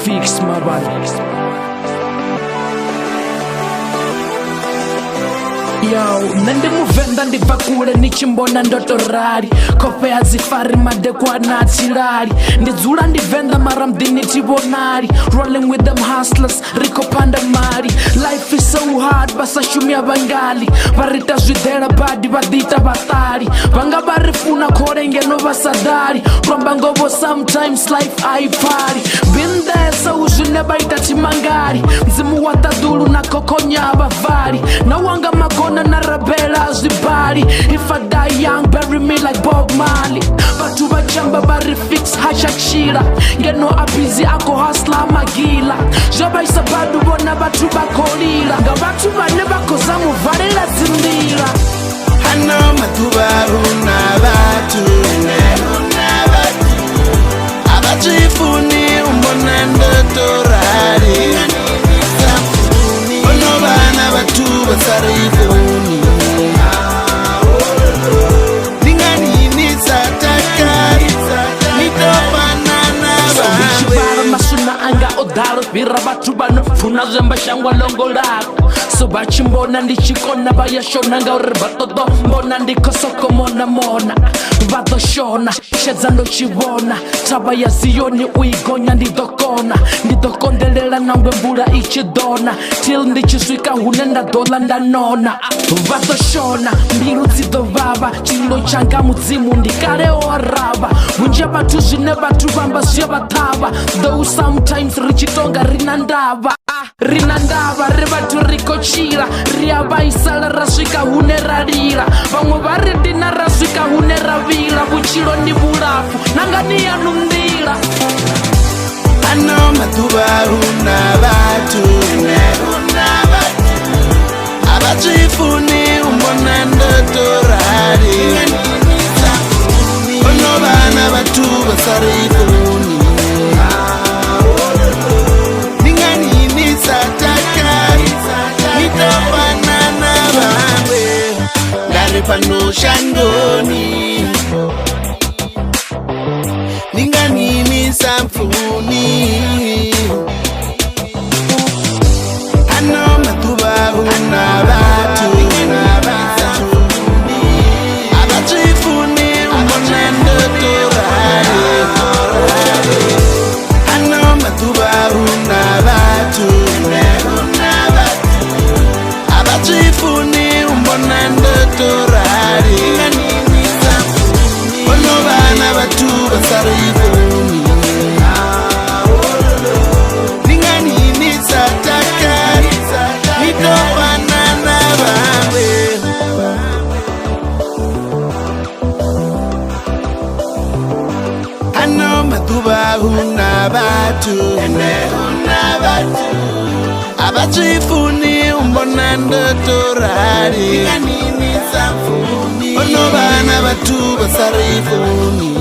fix mabali. Yo, nende muvenda ndibva kule nichimbona ndoto rari kope hazifari madekwa natirari ndidzula ndivenda mara mdini tivonari rolling with them hustlers rikopanda mari life is so hard vasashumia vangali varita zvidhera badi vadita vatari vanga varifuna korengeno vasadari rombangovo sometimes life aipari been there so uzvinevaita timangari mzimu watadhulu nakokonya vavari nawanga magona na rabela zibali. If I die young, bury me like Bob Marley. Batu bachamba bari fix hachachira. Get no abizi ako hustler magila. Jaba isabadu bona batu bakolira. Gabatu baneba kozamu varela zindira. Hano matuba una batu. Abachifuni umbonando torari. Ono bana batu basarifuni. Ningani nisataka. Nitopana na bawe. Masuna anga odalo vira batu bano funa zemba shangwa longo lako so bachimbona ndichikona bayashona nga uribatodo mbona ndikosoko mona mona vadoshona shedza ndochivona taba ya ziyoni uigonya ndidokondelela nangwe mvula ichidona till ndichiswika hune ndadola ndanona vadoshona mbilu dzidovava chilo changa mudzimu ndikale orava vunja vatu zvine vatu vamba zvevatava though sometimes richitonga rina ndava ri vatu rikochira riavaisala rasvika hune rarira vamwe vari dina rasvika hune ravira vuchilo ni vulafu nangani yanundira ano matuba una batu abachifuni umbonando torari ono bana batu basarifuni ningani nisataka nitopana na bawe ndari pano shangoni ningani nisamfuni ano matuba una batu abachifuni umbonando torari ano matuba una batu abachifuni umbonando torari ono bana batu basarifuni ningani nisataka nitopana na bawe ano matuba una batu abachifuni umbonando torari ono bana batu basarifuni